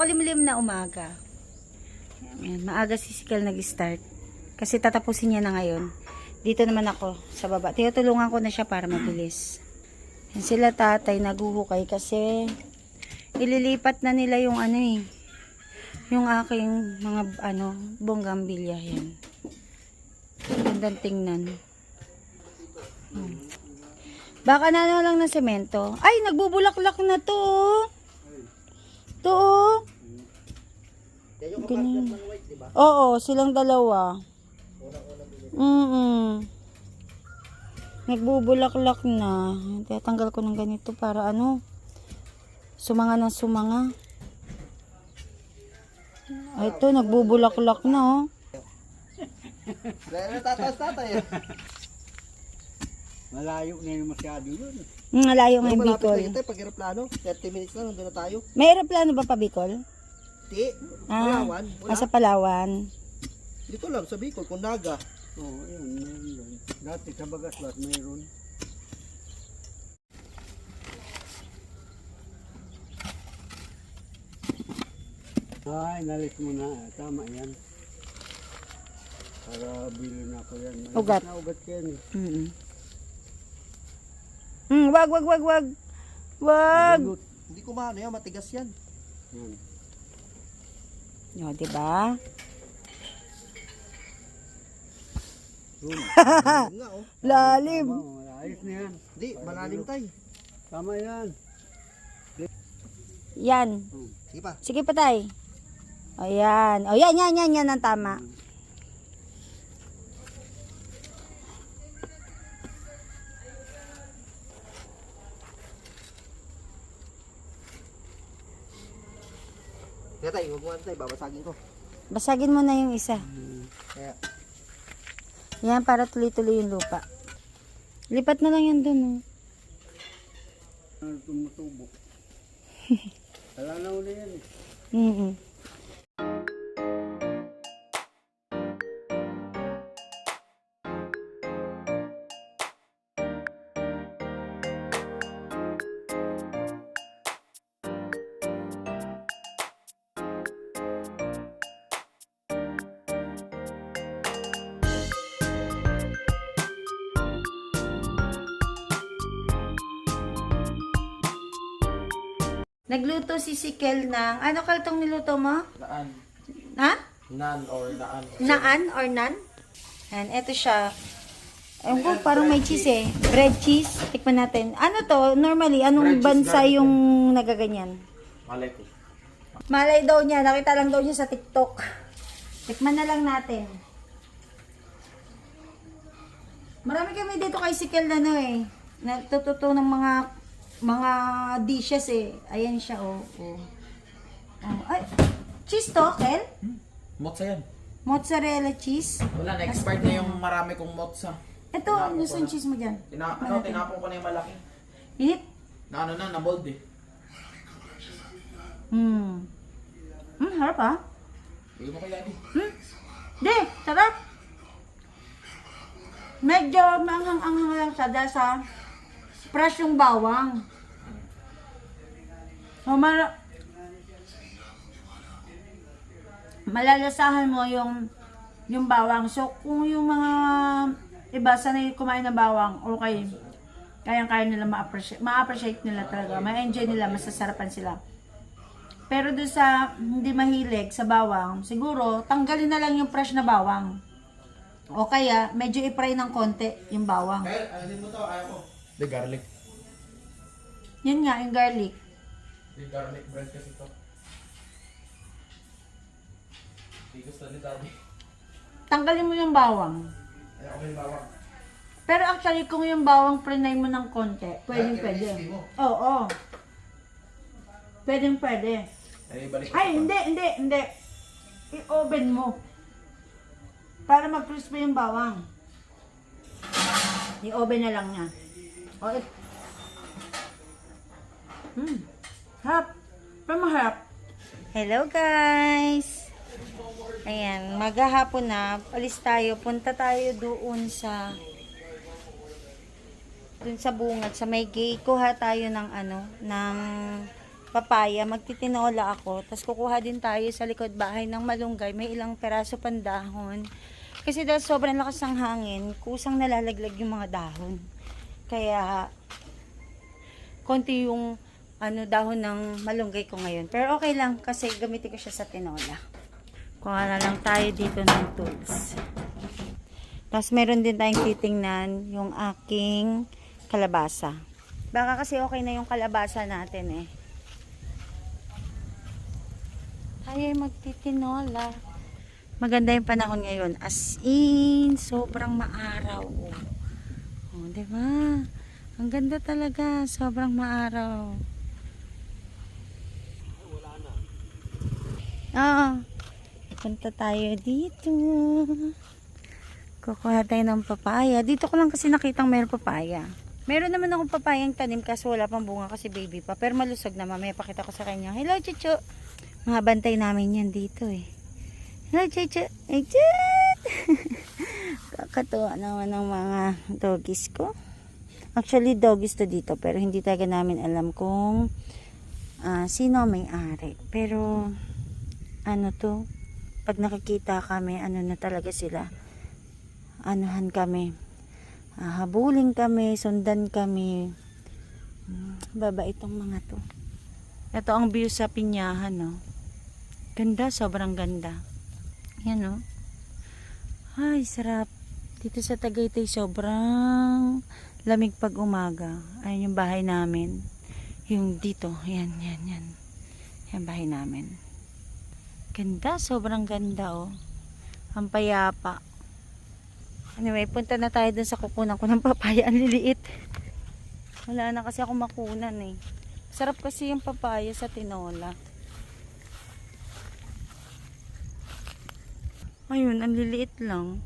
Makulimlim na umaga. Ayan, maaga si Sikel nag-start. Kasi tatapusin niya na ngayon. Dito naman ako sa baba. Tinutulungan ko na siya para mabilis. Yan sila tatay naguhukay kasi ililipat na nila yung ano eh. Yung aking mga bonggambilya yan. Gandang tingnan. Baka na lang ng semento. Ay, nagbubulaklak na to. To. Ganyan. Oo, silang dalawa. Nagbubulaklak na. Tatanggal ko ng ganito para sumanga ng sumanga. Ay, ito, nagbubulaklak na, oh. Tataas tatay. Malayo na yung masyado yun. Malayo nga yung Bicol. Malapit na pag aeroplano, 30 minutes na, nandun na tayo. May aeroplano ba pa Bicol? Di, Palawan. Wala. Sa Palawan. Dito lang, sa Bicol, Kundaga. Oo, ayun, mayroon doon. Dati sa Bagaslat, mayroon. Ay, nalis mo na. Tama yan. Para bilhin ako yan. Ugat. Na ugat yan. Wag. Wag. Hindi ko maano yan, matigas yan. Yan. O, diba? Nga, oh. Lalim. Ayos na yan. Hindi, malalim tayo. Tama yan. Yan. Sige pa. Sige pa tay. O yan. O yan ang tama. Kaya tayo, huwag mo tayo, babasagin ko. Basagin mo na yung isa. Kaya. Yan, para tuloy-tuloy yung lupa. Lipat na lang yan dun. Tumutubo. Wala na uli yan eh. Nagluto si Sikel ng, ano kaltong niluto mo? Naan. Ha? Nan or naan. Naan or nan? And eto siya. Ewan ko, parang may cheese eh. Bread cheese. Tikman natin. Ano to? Normally, anong Bread cheese bansa garlic yung nagaganyan? Malay ko. Malay daw niya. Nakita lang daw niya sa TikTok. Tikman na lang natin. Marami kami dito kay Sikel na natututo ng mga dishes eh. Ayan siya, oh. Ay, cheese to, Kel? Motsa yan. Mozzarella cheese. Wala, na-expired na yung marami kong motsa. Ito, yung cheese mo dyan. Tinapon ko na yung malaki. Init? Na-mold eh. Harap ah. Bigyan mo kay daddy. Di, sarap. Medyo manghang-anghang lang siya dahil sa fresh yung bawang. So, malalasahan mo yung bawang. So, kung yung mga iba sanay kumain ng bawang, okay. Kayang-kaya nila ma-appreciate nila talaga. Ma-enjoy nila, masasarapan sila. Pero doon sa hindi mahilig sa bawang, siguro tanggalin na lang yung fresh na bawang. O kaya, medyo i-fry ng konti yung bawang. Kaya, alin mo to? Ayaw ko. The garlic. Yun nga, yung garlic. The garlic bread kasi to. Hindi gusto ni daddy. Tanggalin mo yung bawang. Ayaw ko yung bawang. Pero actually, kung yung bawang prinay mo ng konti, pwede. Oo. Pwede. Ay, hindi. I-oven mo. Para mag-crispy yung bawang. I-oven na lang niya. Harap. Pero maharap. Hello guys! Ayan, maghahapon na. Alis tayo. Punta tayo doon sa bungad, sa may gate. Kuha tayo ng papaya, magtitinola ako. Tapos kukuha din tayo sa likod bahay ng malunggay. May ilang peraso pang dahon. Kasi dahil sobrang lakas ng hangin, kusang nalalaglag yung mga dahon. Kaya, konti yung dahon ng malunggay ko ngayon. Pero okay lang kasi gamitin ko siya sa tinola. Kuha na lang tayo dito ng tools. Tapos meron din tayong titingnan yung aking kalabasa. Baka kasi okay na yung kalabasa natin eh. Tayo magtitinola. Maganda yung panahon ngayon. As in, sobrang maaraw. Oh, diba? Ang ganda talaga. Sobrang maaraw. Punta tayo dito. Kukuha tayo ng papaya. Dito ko lang kasi nakitang mayroong papaya. Meron naman akong papayang tanim kaso wala pang bunga kasi baby pa. Pero malusog na, mamaya pakita ko sa kanya. Hello, Chuchu. Mga bantay namin yan dito eh. Hello, Chuchu. Hey, Chut! Kakatuwa naman ng mga doggies ko. Actually, doggies to dito. Pero hindi talaga namin alam kung sino may-ari. Pero, pag nakikita kami, na talaga sila. Anuhan kami. Habulin kami, sundan kami. Baba itong mga to. Ito ang view sa Pinyahan, no. Ganda, sobrang ganda. Yan, no. Ay, sarap. Dito sa Tagaytay, sobrang lamig pag umaga. Ayun yung bahay namin. Yung dito, yan. Yan bahay namin. Ganda, sobrang ganda, oh. Ang payapa. Anyway, punta na tayo dun sa kukunan ko ng papaya. Ang liliit. Wala na kasi ako makunan eh. Sarap kasi yung papaya sa tinola. Ayun, ang liliit lang.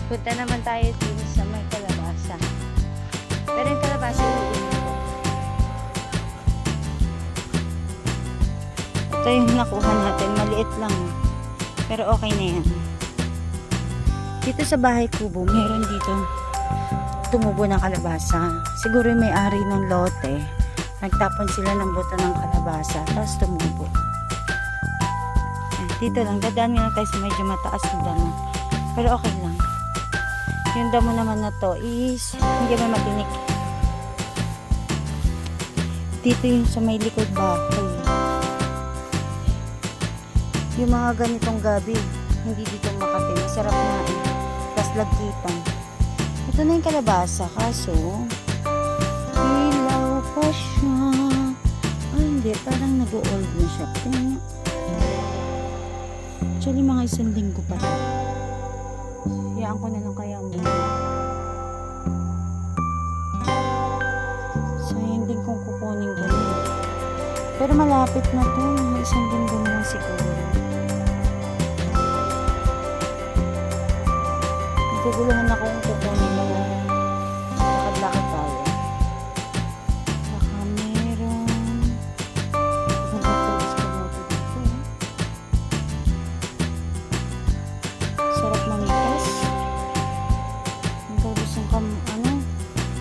Punta naman tayo dito sa may kalabasa. Pero yung kalabasa iuunin ko. Ito yung nakuha natin. Maliit lang. Pero okay na yan. Dito sa bahay kubo, meron dito tumubo ng kalabasa. Siguro yung may-ari ng lote. Nagtapon sila ng buto ng kalabasa. Tapos tumubo. Dito lang. Dadaan nga tayo sa medyo mataas na damo. Pero okay lang. Yung damo naman na to is hindi naman matinik. Dito yung sa may likod bahay. Yung mga ganitong gabi, hindi dito makatin. Masarap na eh. Tapos lagkitan. Ito na yung kalabasa. Kaso, hilaw pa siya. Ay, hindi. Parang nag-old na siya. Actually, mga 1 linggo pa rin. Hayaan ko na lang kaya muna. Sayang din kung kukunin ko na. Pero malapit na to. Mga 1 linggo na lang siguro. Naguguluhan ako kung kukunin mo. Lakad-lakad tayo. Baka meron. Sarap manitas.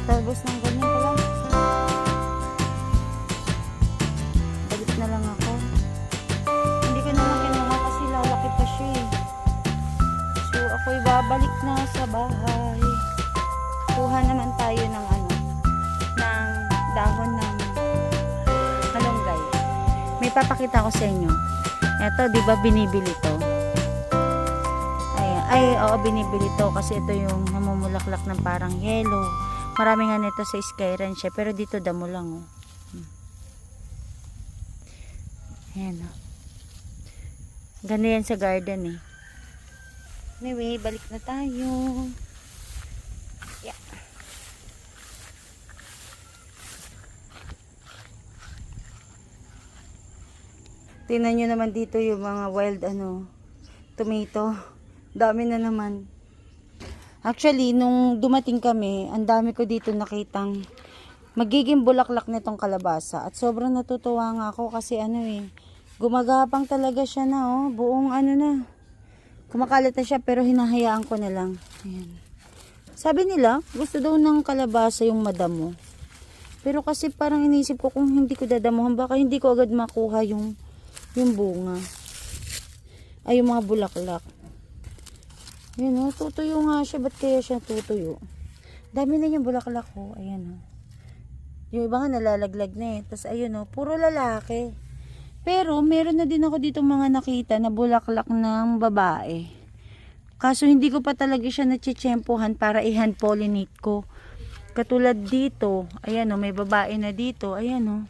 Talbos ng ganyan pala. Balik na lang ako. Hindi ko naman kinuha kasi lalaki pa siya eh. So ako'y babalik na sa bahay. Kuha naman tayo ng ng dahon ng malunggay. May papakita ko sa inyo. Ito, di ba binibili to? Oo, binibili to kasi ito yung namumulaklak ng parang yellow. Marami nga nito sa Skyran siya, pero dito damo lang, oh. Ayan, oh. Ganda yan sa garden, eh. Anyway, balik na tayo. Tingnan nyo naman dito yung mga wild tomato. Dami na naman. Actually, nung dumating kami, ang dami ko dito nakitang magiging bulaklak nitong kalabasa. At sobrang natutuwa nga ako kasi gumagapang talaga siya na buong na. Kumakalat na siya pero hinahayaan ko na lang. Ayan. Sabi nila, gusto daw ng kalabasa yung madamo. Pero kasi parang inisip ko kung hindi ko dadamuhan, baka hindi ko agad makuha yung bunga. Ay, yung mga bulaklak. Ayan tutuyo nga siya. Ba't kaya siya tutuyo? Dami na yung bulaklak Ayan Yung iba nga nalalaglag na Tapos ayun puro lalaki. Pero meron na din ako dito mga nakita na bulaklak ng babae. Kaso hindi ko pa talaga siya natsyempohan para i-hand pollinate ko. Katulad dito, ayan may babae na dito, ayan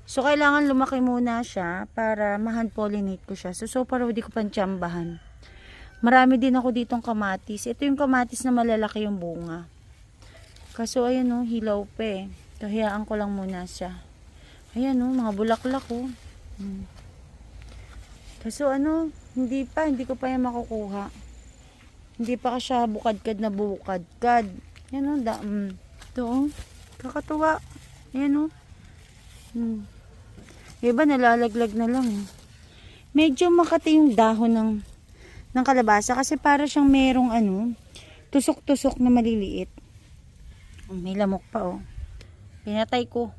So kailangan lumaki muna siya para ma-hand pollinate ko siya. So far hindi ko pa tsambahan. Marami din ako ditong kamatis. Ito yung kamatis na malalaki yung bunga. Kaso ayan hilaw pa Hayaan ko lang muna siya. Ayan mga bulaklak Kaso hindi ko pa yan makukuha. Hindi pa siya bukadkad na bukadkad. Ayan ito kakatuwa. Ayan Iba nalalaglag na lang Medyo makati yung dahon ng kalabasa kasi para siyang merong tusok-tusok na maliliit. May lamok pa Pinatay ko.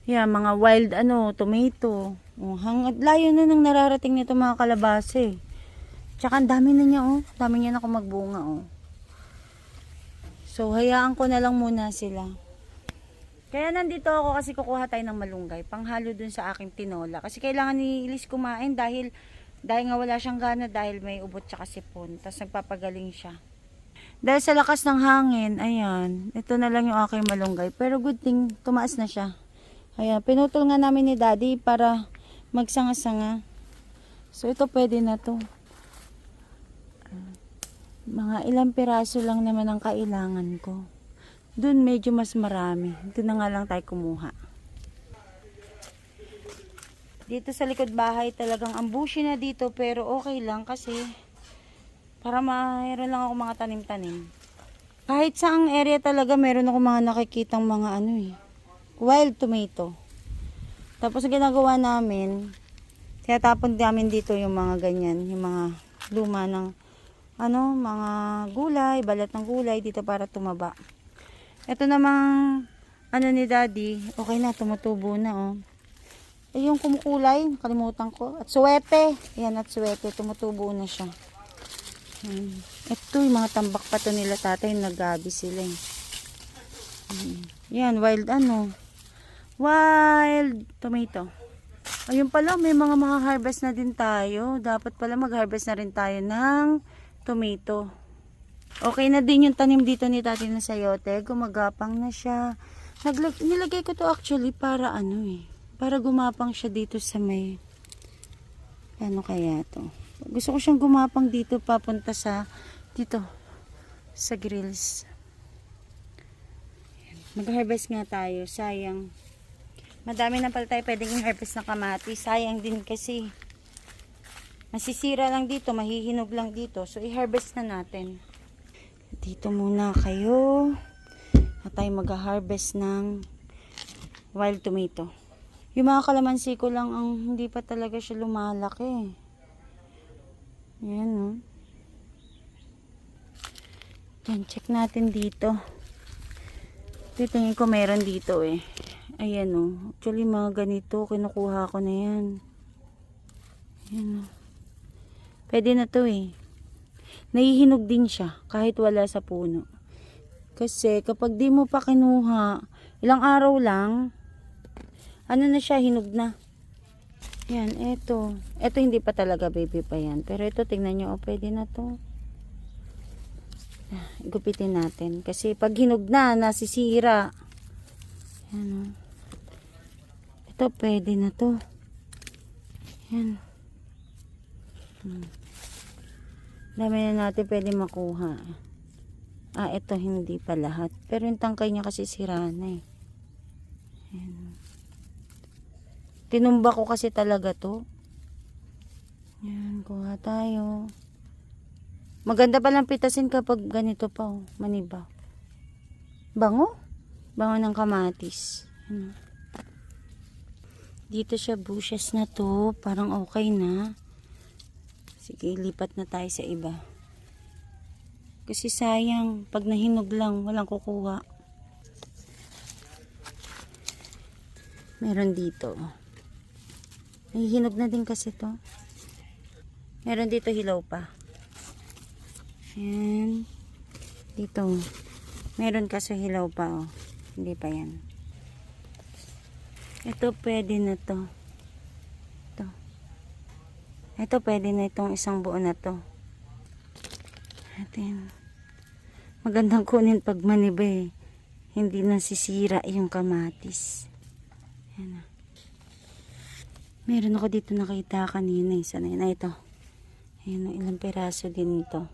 Yan, mga wild tomato. Hanggang layo na nang nararating nito mga kalabasa Tsaka ang dami na niya Dami niya na magbunga So hayaan ko na lang muna sila. Kaya nandito ako kasi kukuha tayo ng malunggay. Panghalo dun sa aking tinola. Kasi kailangan ni Elise kumain dahil nga wala siyang gana dahil may ubot tsaka sipon. Tapos nagpapagaling siya. Dahil sa lakas ng hangin, ayan, ito na lang yung aking malunggay. Pero good thing, tumaas na siya. Ayan, pinutol nga namin ni Daddy para magsanga-sanga. So ito pwede na to. Mga ilang piraso lang naman ang kailangan ko. Doon medyo mas marami. Doon na nga lang tayo kumuha. Dito sa likod bahay talagang ambushi na dito pero okay lang kasi para mayroon lang ako mga tanim-tanim. Kahit saang area talaga meron ako mga nakikitang mga wild tomato. Tapos ang ginagawa namin, tinatapon namin dito yung mga ganyan, yung mga luma ng mga gulay, balat ng gulay dito para tumaba. Ito namang ni Daddy, okay na, tumutubo na yung kumukulay, kalimutan ko. At suwete, yan at suwete, tumutubo na siya. Ito yung mga tambak pa to nila tatay, naggabi sila Yan, wild wild tomato. Ayun pala, may mga harvest na din tayo. Dapat pala mag-harvest na rin tayo ng tomato. Okay na din yung tanim dito ni Tati na sayote. Gumagapang na siya. Nilagay ko to actually para para gumapang siya dito sa may kaya to. Gusto ko siyang gumapang dito papunta sa grills. Mag-harvest nga tayo. Sayang. Madami na pala tayo pwedeng i-harvest na kamatis. Sayang din kasi masisira lang dito, mahihinog lang dito. So i-harvest na natin. Dito muna kayo at tayo mag-harvest ng wild tomato. Yung mga kalamansi ko lang ang hindi pa talaga siya lumalaki. Yan Yan, check natin dito. Titingin ko meron dito Ayan actually mga ganito kinukuha ko na yan. Ayan pwede na to nahihinog din siya kahit wala sa puno. Kasi kapag di mo pa kinuha, ilang araw lang, na siya, hinog na. Yan, ito. Ito hindi pa talaga baby pa yan. Pero ito, tingnan nyo, pwede na to. Gupitin natin. Kasi pag hinog na, nasisira. Yan ito, pwede na to. Yan. Dami na natin pwede makuha. Ito hindi pa lahat. Pero yung tangkay niya kasi sira na Ayan. Tinumba ko kasi talaga to. Yan, kuha tayo. Maganda palang pitasin kapag ganito pa, oh, maniba. Bango? Bango ng kamatis. Yan. Dito siya, bushes na to. Parang okay na. Sige, lipat na tayo sa iba. Kasi sayang, pag nahinog lang, walang kukuha. Meron dito. Nahihinog na din kasi to. Meron dito hilaw pa. Ayan. Dito. Meron kasi hilaw pa, oh. Hindi pa yan. Ito pwede na to. Ito. Ito pwede na itong isang buo na to. Atin. Magandang kunin pag maniba eh. Hindi nasisira yung kamatis. Ayan na. Meron ako dito nakita kanina. Isa na yun. Ito. Ayan, ilang peraso din ito.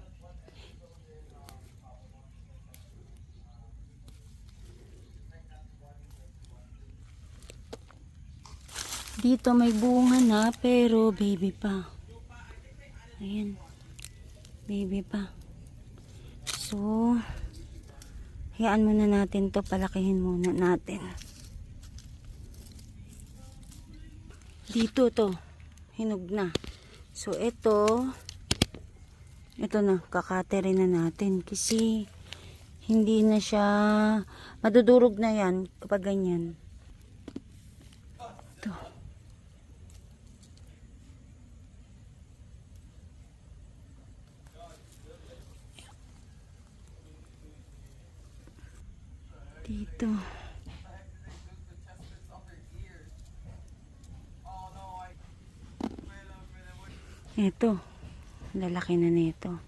Dito may bunga na pero baby pa. Ayan. Baby pa. So, hayaan muna natin to. Palakihin muna natin. Dito to. Hinog na. So, ito na. Kakaterin na natin. Kasi, hindi na siya, madudurog na yan kapag ganyan. Ito. Dito. Ito. Lalaki na nito.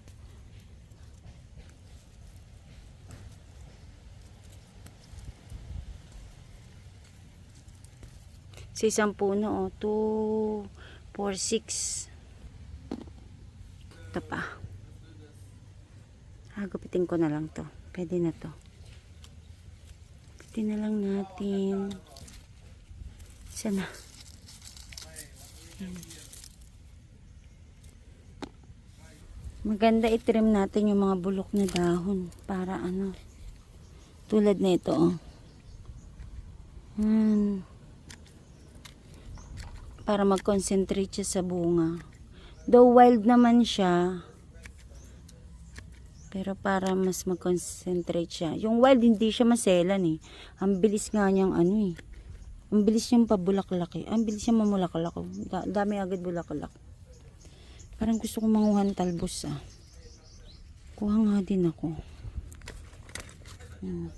Sa isang puno, oh. 2, 4, 6. Ito pa. Gupitin ko na lang to. Pwede na to. Gupitin na lang natin. Sana. Ayan. Maganda i-trim natin yung mga bulok na dahon para ano, tulad na ito, oh. Para mag-concentrate siya sa bunga. Though wild naman siya, pero para mas mag-concentrate siya. Yung wild hindi siya maselan eh. Ang bilis nga niyang ano eh. Ang bilis niyang pabulaklak eh. Ang bilis niyang mamulaklak. Dami agad bulaklak. Parang gusto kong manguhan talbos ah. Kuha nga din ako. Ito.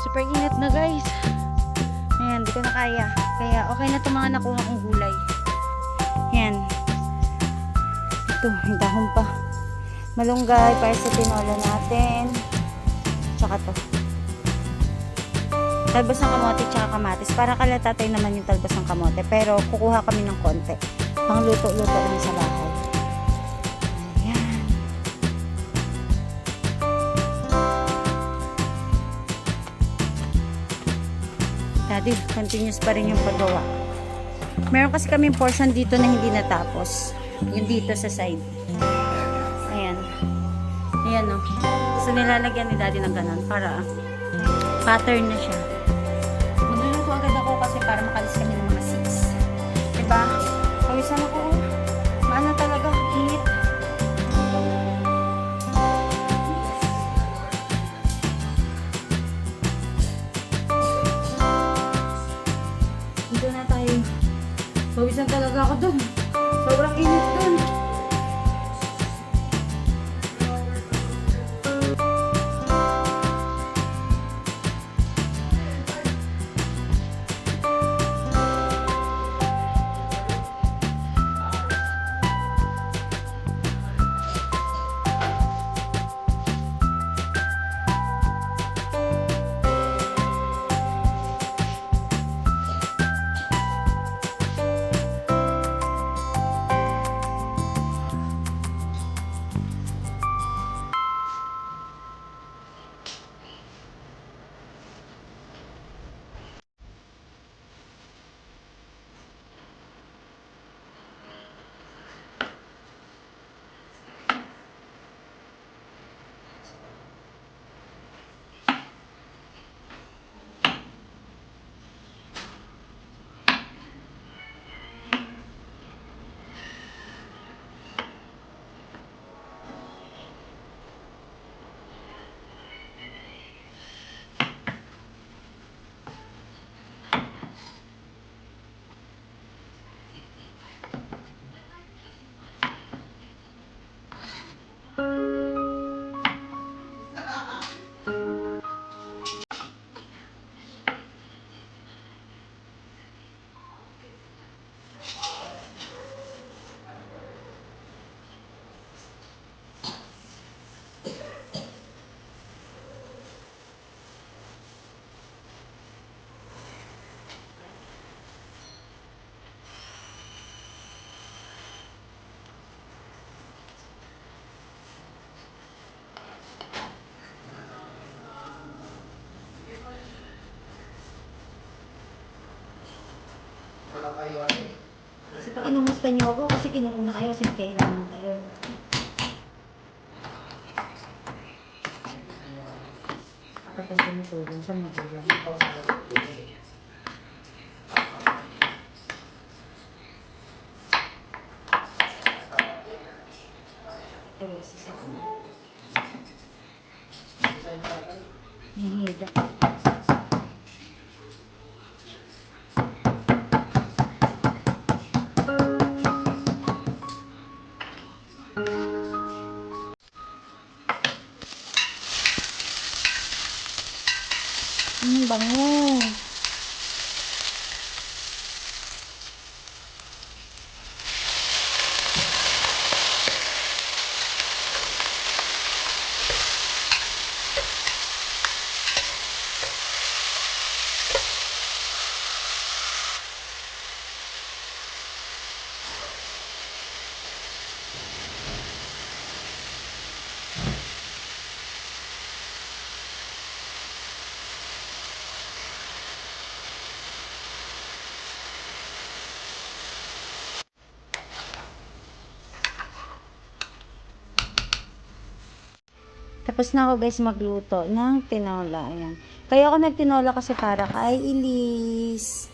Super init na guys. Ayan, di ko na kaya. Kaya okay na itong mga nakuha kong gulay. Ayan. Ito, yung dahon pa. Malunggay para sa tinola natin. Tsaka to. Talbos ng kamote tsaka kamatis. Para kalatatay naman yung talbos ng kamote. Pero kukuha kami ng konti. Pang luto-luto lang sa bahay. continuous pa rin yung paggawa. Meron kasi kaming portion dito na hindi natapos. Yung dito sa side. Ayan. Ayan o. So, nilalagyan ni daddy ng ganun para pattern na siya. Magluluto agad ako kasi para makalis kami ng mga 6. Diba? Pawisan ako. Maano talaga? Init. Dito na tayo. Pawisan talaga ako dun. Sobrang init dun. Wala kayo ano eh. Kasi pag inumusta niyo ako, kasi kinuuna kayo kasi kailangan kayo. Kapag tinutulong sa magulang. Nihida. Bango. Tapos na ako guys magluto ng tinola. Ayan. Kaya ako nagtinola kasi para kay Elise.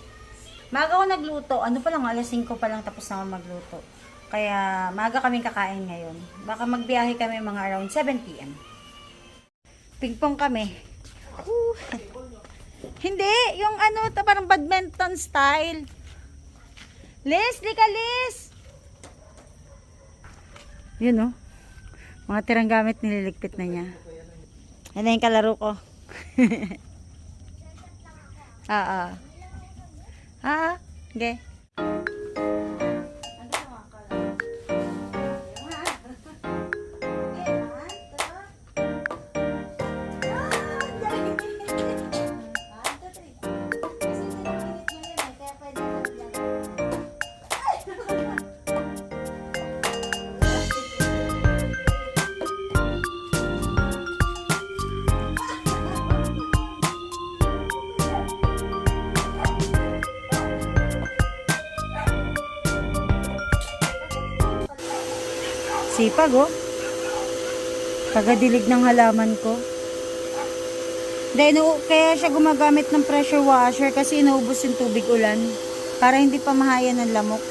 Maga ako nagluto. Ano pa lang, alas 5 pa lang tapos na ako magluto. Kaya maga kaming kakain ngayon. Baka magbiyahe kami mga around 7 p.m. Pingpong kami. Hindi, yung ano, parang badminton style. Liz, lika Liz! Yun oh. Mga tirang gamit nililigpit na niya. Yan na yung kalaro ko. Okay. Sipag, oh. Tagadilig ng halaman ko. Kaya siya gumagamit ng pressure washer kasi inuubos yung tubig ulan para hindi pa mahayan ng lamok.